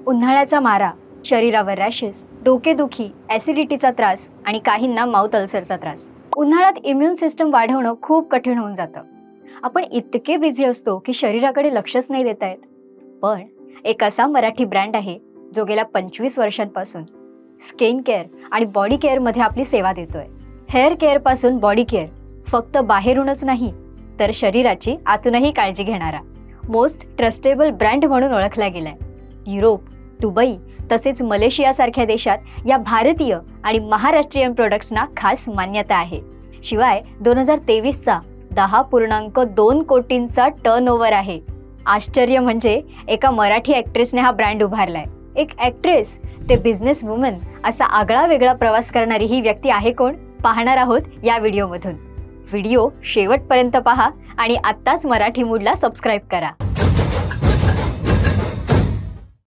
उन्हाळ्याचा मारा, शरीरावर रॅशेस, डोकेदुखी, ॲसिडिटीचा त्रास आणि काहींना माउथ अल्सरचा त्रास. उन्हाळ्यात इम्युन सिस्टम वाढवणं खूप कठीण होऊन जातं. आपण इतके बिझी असतो की शरीराकडे लक्षच नाही देता येत. पण एक असा मराठी ब्रँड आहे जो गेल्या 25 वर्षांपासून स्किन केअर आणि बॉडी केअरमध्ये आपली सेवा देतोय. हेअर केअरपासून बॉडी केअर, फक्त बाहेरूनच नाही तर शरीराची आतूनही काळजी घेणारा मोस्ट ट्रस्टेबल ब्रँड म्हणून ओळखला गेलाय. युरोप, दुबई तसेच मलेशियासारख्या देशात या भारतीय आणि महाराष्ट्रीयन प्रोडक्ट्सना खास मान्यता आहे. शिवाय 2023चा 10.2 कोटींचा टर्नओव्हर आहे. आश्चर्य म्हणजे एका मराठी ॲक्ट्रेसने हा ब्रँड उभारलाय. एक ॲक्ट्रेस ते बिझनेस वुमन असा आगळा वेगळा प्रवास करणारी ही व्यक्ती आहे कोण, पाहणार आहोत या व्हिडिओमधून. व्हिडिओ शेवटपर्यंत पहा आणि आत्ताच मराठी मूडला सबस्क्राईब करा.